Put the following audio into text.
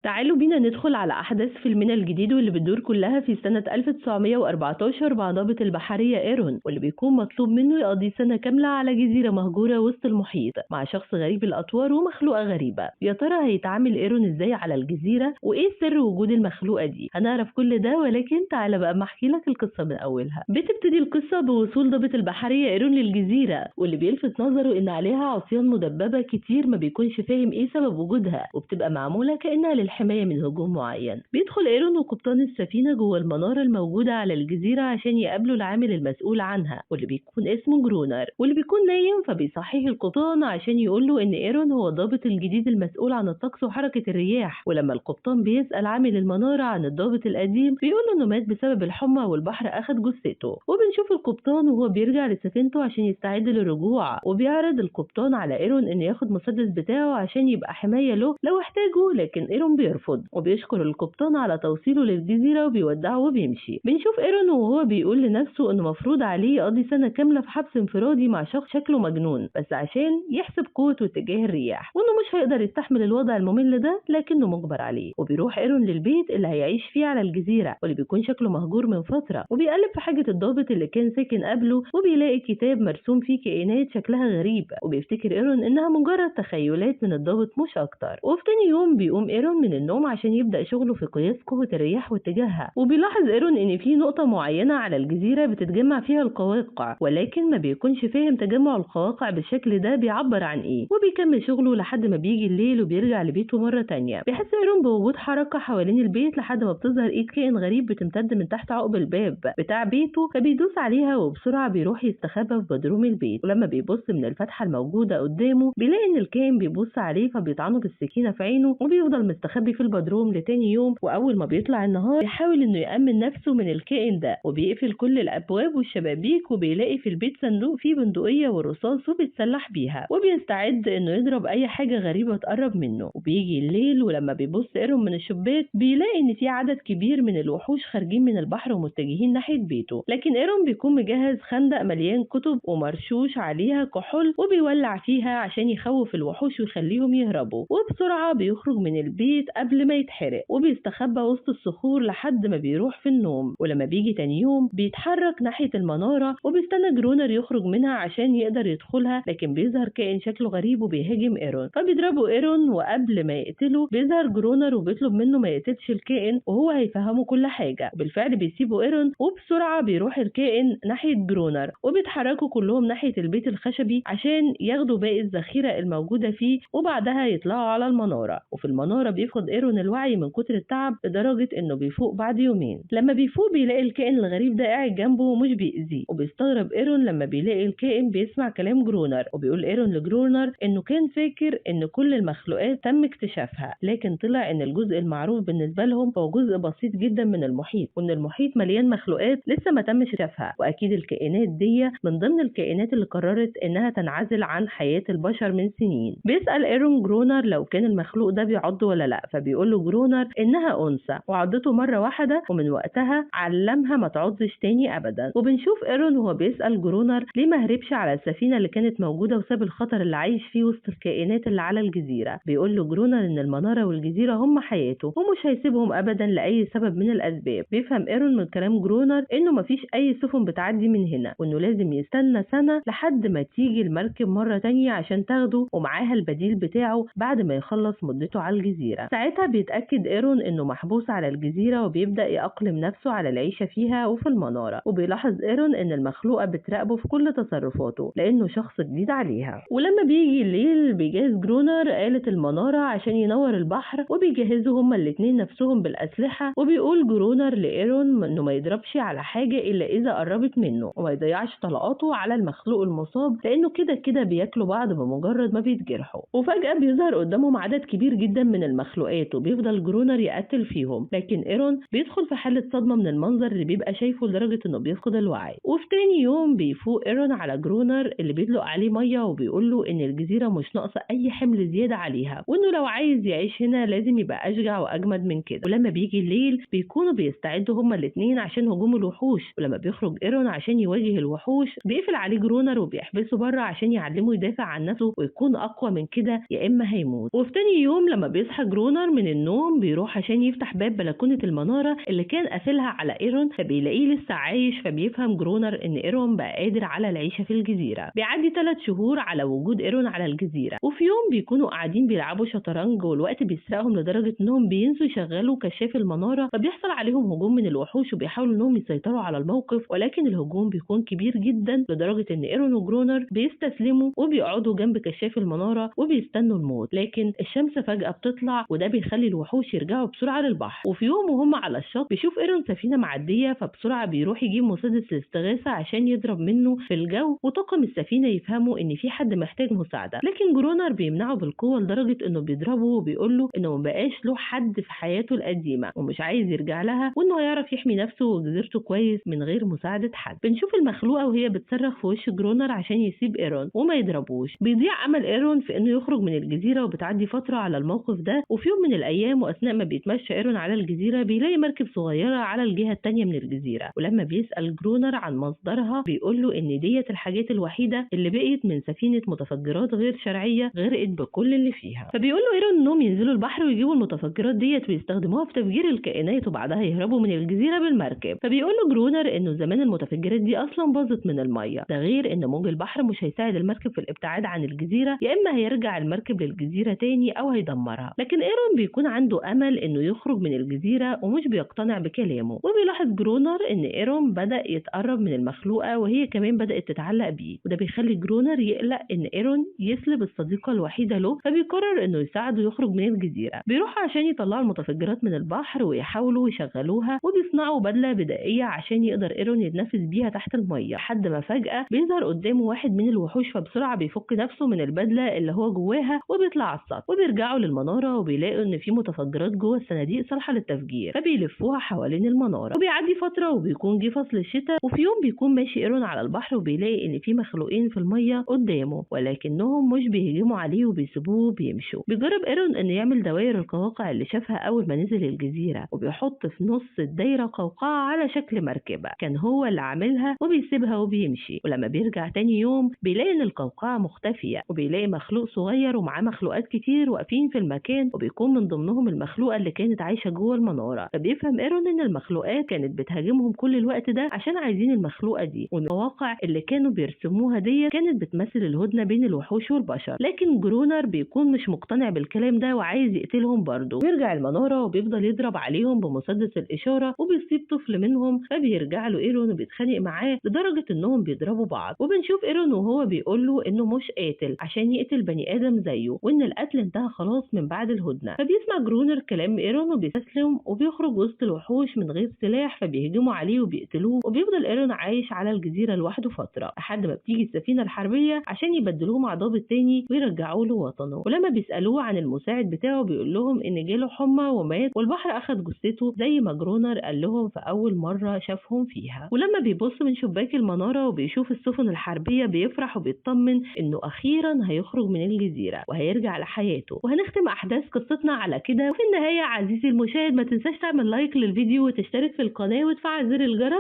تعالوا بينا ندخل على أحداث فيلمنا الجديد واللي بتدور كلها في سنة 1914 مع ضابط البحرية إيرون، واللي بيكون مطلوب منه يقضي سنة كاملة على جزيرة مهجورة وسط المحيط مع شخص غريب الأطوار ومخلوقة غريبة. يا ترى هيتعامل إيرون إزاي على الجزيرة؟ وإيه سر وجود المخلوقة دي؟ هنعرف كل ده، ولكن تعالى بقى أما أحكي لك القصة من أولها. بتبتدي القصة بوصول ضابط البحرية إيرون للجزيرة، واللي بيلفت نظره إن عليها عصيان مدببة كتير ما بيكونش فاهم إيه سبب وجودها، وبتبقى معمولة كأنها للحماية من هجوم معين. بيدخل إيرون وقبطان السفينة جوه المنارة الموجودة على الجزيرة عشان يقابلوا العامل المسؤول عنها، واللي بيكون اسمه جرونر، واللي بيكون نايم. فبيصحيه القبطان عشان يقول له إن إيرون هو الضابط الجديد المسؤول عن الطقس وحركة الرياح. ولما القبطان بيسأل عامل المنارة عن الضابط القديم، بيقول له إنه مات بسبب الحمى والبحر أخد جثته. وبنشوف القبطان وهو بيرجع لسفينته عشان يستعد للرجوع، وبيعرض القبطان على إيرون إنه ياخد مسدس بتاعه عشان يبقى حماية له لو احتاجه، لكن إيرون بيرفض وبيشكر القبطان على توصيله للجزيرة وبيودعه وبيمشي. بنشوف إيرون وهو بيقول لنفسه إنه مفروض عليه يقضي سنة كاملة في حبس انفرادي مع شخص شكله مجنون بس عشان يحسب قوته اتجاه الرياح، وإنه مش هيقدر يستحمل الوضع الممل ده لكنه مجبر عليه. وبيروح إيرون للبيت اللي هيعيش فيه على الجزيرة، واللي بيكون شكله مهجور من فترة، وبيقلب في حاجة الضابط اللي كان ساكن قبله، وبيلاقي كتاب مرسوم فيه كائنات شكلها غريب، وبيفتكر إيرون إنها مجرد تخيلات من الضابط مش أكتر. وفي تاني يوم بيقوم إيرون من النوم عشان يبدأ شغله في قياس قوة الرياح واتجاهها، وبيلاحظ إيرون إن في نقطة معينة على الجزيرة بتتجمع فيها القواقع، ولكن ما بيكونش فاهم تجمع القواقع بالشكل ده بيعبر عن إيه. وبيكمل شغله لحد ما بيجي الليل وبيرجع لبيته مرة تانية. بيحس إيرون بوجود حركة حوالين البيت لحد ما بتظهر إيد كائن غريب بتمتد من تحت عقب الباب بتاع بيته، فبيدوس عليها وبسرعة بيروح يستخبى في بدروم البيت. ولما بيبص من الفتحة الموجودة قدامه بيلاقي إن الكائن بيبص عليه، فبيطعنه بالسكينة في عينه، وبيفضل مستخبي في البدروم لتاني يوم. وأول ما بيطلع النهار بيحاول إنه يأمن نفسه من الكائن ده، وبيقفل كل الأبواب والشبابيك، وبيلاقي في البيت صندوق فيه بندقية ورصاص وبيتسلح بيها، وبيستعد إنه يضرب أي حاجة غريبة تقرب منه. وبيجي الليل ولما بيبص إيرون من الشباك بيلاقي إن في عدد كبير من الوحوش خارجين من البحر ومتجهين ناحية بيته، لكن إيرون بيكون مجهز خندق مليان كتب ومرشوش عليها كحول، وبيولع فيها عشان يخوف الوحوش ويخليهم يهربوا. وبسرعة بيخرج من البيت قبل ما يتحرق، وبيستخبى وسط الصخور لحد ما بيروح في النوم. ولما بيجي تاني يوم بيتحرك ناحية المنارة، وبيستنى جرونر يخرج منها عشان يقدر يدخلها، لكن بيظهر كائن شكله غريب وبيهاجم إيرون، فبيضربه إيرون. وقبل ما يقتله بيظهر جرونر وبيطلب منه ما يقتلش الكائن وهو هيفهمه كل حاجة. بالفعل بيسيبه إيرون، وبسرعة بيروح الكائن ناحية جرونر، وبيتحركوا كلهم ناحية البيت الخشبي عشان ياخدوا باقي الذخيرة الموجودة فيه، وبعدها يطلعوا على المنارة. وفي المنارة بيفقد إيرون الوعي من كتر التعب لدرجة إنه بيفوق بعد يومين. لما بيفوق بيلاقي الكائن الغريب ده قاعد جنبه ومش بيأذيه، وبيستغرب إيرون لما بيلاقي الكائن بيسمع كلام جرونر. وبيقول إيرون لجرونر إنه كان فاكر إن كل المخلوقات تم اكتشافها، لكن طلع إن الجزء المعروف بالنسبة لهم هو جزء بسيط جدا من المحيط، وإن المحيط مليان مخلوقات لسه ما تمش اكتشافها. وأكيد الكائنات دي من ضمن الكائنات اللي قررت إنها تنعزل عن حياة البشر من سنين. بيسأل إيرون جرونر لو كان المخلوق ده بيعض ولا لأ، فبيقول له جرونر إنها أنثى وعضته مرة واحدة، ومن وقتها علمها ما تعضش تاني أبدا. وبنشوف إيرون وهو بيسأل جرونر ليه ما هربش على السفينة اللي كانت موجودة وساب الخطر اللي عايش فيه وسط الكائنات اللي على الجزيرة. بيقول له جرونر إن المنارة والجزيرة هم حياته ومش هيسيبهم أبدا لأي سبب من الأسباب. بيفهم إيرون من كلام جرونر إنه مفيش أي سفن بتعدي من هنا، وإنه لازم يستنى سنة لحد ما تيجي المركب مرة تانية عشان تاخده ومعاها البديل بتاعه بعد ما يخلص مدته على الجزيرة. ساعتها بيتأكد إيرون إنه محبوس على الجزيرة، وبيبدأ يأقلم نفسه على العيشة فيها وفي المنارة. وبيلاحظ إيرون إن المخلوقة بتراقبه في كل تصرفاته لأنه شخص جديد عليها. ولما بيجي الليل بيجهز جرونر آلة المنارة عشان ينور البحر، وبيجهزوا هما الاتنين نفسهم بالأسلحة. وبيقول جرونر لإيرون إنه ما يضربش على حاجة إلا إذا قربت منه، وما يضيعش طلقاته على المخلوق المصاب لأنه كده كده بياكلوا بعض بمجرد ما بيتجرحوا. وفجأة بيظهر قدامهم عدد كبير جدا من المخلوقات، وبيفضل جرونر يقتل فيهم، لكن إيرون بيدخل في حالة صدمة من المنظر اللي بيبقى شايفه لدرجة إنه بيفقد الوعي. وفي تاني يوم بيفوق إيرون على جرونر اللي بيدلق عليه مية، وبيقول له إن الجزيرة مش ناقصة أي حمل زيادة عليها، وإنه لو عايز يعيش هنا لازم يبقى أشجع وأجمد من كده. ولما بيجي الليل بيكونوا بيستعدوا هما الاتنين عشان هجوم الوحوش. ولما بيخرج إيرون عشان يواجه الوحوش بيقفل عليه جرونر وبيحبسه بره عشان يعلمه يدافع عن نفسه ويكون أقوى من كده يا إما هيموت. وفي تاني يوم لما بيصحى جرونر جرونر من النوم بيروح عشان يفتح باب بلكونة المنارة اللي كان قافلها على ايرون، فبيلاقيه لسه عايش. فبيفهم جرونر ان ايرون بقى قادر على العيشة في الجزيرة. بيعدي 3 شهور على وجود ايرون على الجزيرة، وفي يوم بيكونوا قاعدين بيلعبوا شطرنج والوقت بيسرقهم لدرجة انهم بينسوا يشغلوا كشاف المنارة. فبيحصل عليهم هجوم من الوحوش وبيحاولوا انهم يسيطروا على الموقف، ولكن الهجوم بيكون كبير جدا لدرجة ان ايرون وجرونر بيستسلموا وبيقعدوا جنب كشاف المنارة وبيستنوا الموت. لكن الشمس فجأة بتطلع وده بيخلي الوحوش يرجعوا بسرعة للبحر. وفي يوم وهم على الشط بيشوف ايرون سفينة معدية، فبسرعة بيروح يجيب مسدس الاستغاثة عشان يضرب منه في الجو، وطاقم السفينة يفهموا ان في حد محتاج مساعدة. لكن جرونر بيمنعه بالقوة لدرجة انه بيضربه وبيقول له انه مبقاش له حد في حياته القديمة ومش عايز يرجع لها، وانه هيعرف يحمي نفسه وجزيرته كويس من غير مساعدة حد. بنشوف المخلوقة وهي بتصرخ في وش جرونر عشان يسيب ايرون وما يضربوش. بيضيع امل ايرون في انه يخرج من الجزيرة، وبتعدي فترة على الموقف ده. وفي يوم من الايام واثناء ما بيتمشى ايرون على الجزيرة بيلاقي مركب صغيرة على الجهة التانية من الجزيرة، ولما بيسأل جرونر عن مصدرها بيقول له ان ديت الحاجات الوحيدة اللي بقيت من سفينة متفجرات غير شرعية غرقت بكل اللي فيها. فبيقول له ايرون انهم ينزلوا البحر ويجيبوا المتفجرات ديت ويستخدموها في تفجير الكائنات وبعدها يهربوا من الجزيرة بالمركب. فبيقول له جرونر انه زمان المتفجرات دي اصلا باظت من المية، ده غير ان موج البحر مش هيساعد المركب في الابتعاد عن الجزيرة، يا اما هيرجع المركب للجزيرة تاني او هيدمرها. لكن ايرون بيكون عنده امل انه يخرج من الجزيرة ومش بيقتنع بكلامه. وبيلاحظ جرونر ان ايرون بدأ يتقرب من المخلوقة وهي كمان بدأت تتعلق بيه، وده بيخلي جرونر يقلق ان ايرون يسلب الصديقة الوحيدة له. فبيقرر انه يساعده يخرج من الجزيرة. بيروحوا عشان يطلعوا المتفجرات من البحر ويحاولوا يشغلوها، وبيصنعوا بدلة بدائية عشان يقدر ايرون يتنفس بيها تحت المية، لحد ما فجأة بيظهر قدامه واحد من الوحوش. فبسرعة بيفك نفسه من البدلة اللي هو جواها وبيطلع على السطح. وبيرجعوا للمنارة وبيلاقوا ان في متفجرات جوه الصناديق صالحة للتفجير، فبيلفوها حوالين المنارة. وبيعدي فترة وبيكون جه فصل الشتاء، وفي يوم بيكون ماشي ايرون على البحر وبيلاقي ان في مخلوقين في المية قدامه، ولكنهم مش بيهجموا عليه وبيسيبوه وبيمشوا. بيجرب ايرون ان يعمل دوائر القواقع اللي شافها اول ما نزل الجزيرة، وبيحط في نص الدايرة قوقعة على شكل مركبة كان هو اللي عاملها، وبيسيبها وبيمشي. ولما بيرجع تاني يوم بيلاقي ان القوقعة مختفية، وبيلاقي مخلوق صغير ومعاه مخلوقات كتير واقفين في المكان، وبيكون من ضمنهم المخلوقة اللي كانت عايشة جوه المنارة. فبيفهم ايرون ان المخلوقات كانت بتهاجمهم كل الوقت ده عشان عايزين المخلوقة دي، وان القواقع اللي كانوا بيرسموها دي كانت بتمثل الهدنة بين الوحوش والبشر. لكن جرونر بيكون مش مقتنع بالكلام ده وعايز يقتلهم برضه. بيرجع المنارة وبيفضل يضرب عليهم بمسدس الإشارة وبيصيب طفل منهم. فبيرجع له ايرون وبيتخانق معاه لدرجة انهم بيضربوا بعض. وبنشوف ايرون وهو بيقول له انه مش قاتل عشان يقتل بني ادم زيه، وان القتل انتهى خلاص من بعد الهدنة. فبيسمع جرونر كلام ايرون وبيستسلم وبيخرج وسط الوحوش من غير سلاح، فبيهجموا عليه وبيقتلوه. وبيفضل ايرون عايش على الجزيرة لوحده فترة لحد ما بتيجي السفينة الحربية عشان يبدلوه مع ضابط تاني ويرجعوه له وطنه. ولما بيسألوه عن المساعد بتاعه بيقول لهم ان جاله حمى ومات، والبحر اخد جثته زي ما جرونر قال لهم في اول مرة شافهم فيها. ولما بيبص من شباك المنارة وبيشوف السفن الحربية بيفرح وبيطمن انه اخيرا هيخرج من الجزيرة وهيرجع لحياته. وهنختم احداث قصتنا على كده. وفي النهاية عزيزي المشاهد ما تنساش تعمل لايك للفيديو وتشترك في القناة وتفعل زر الجرس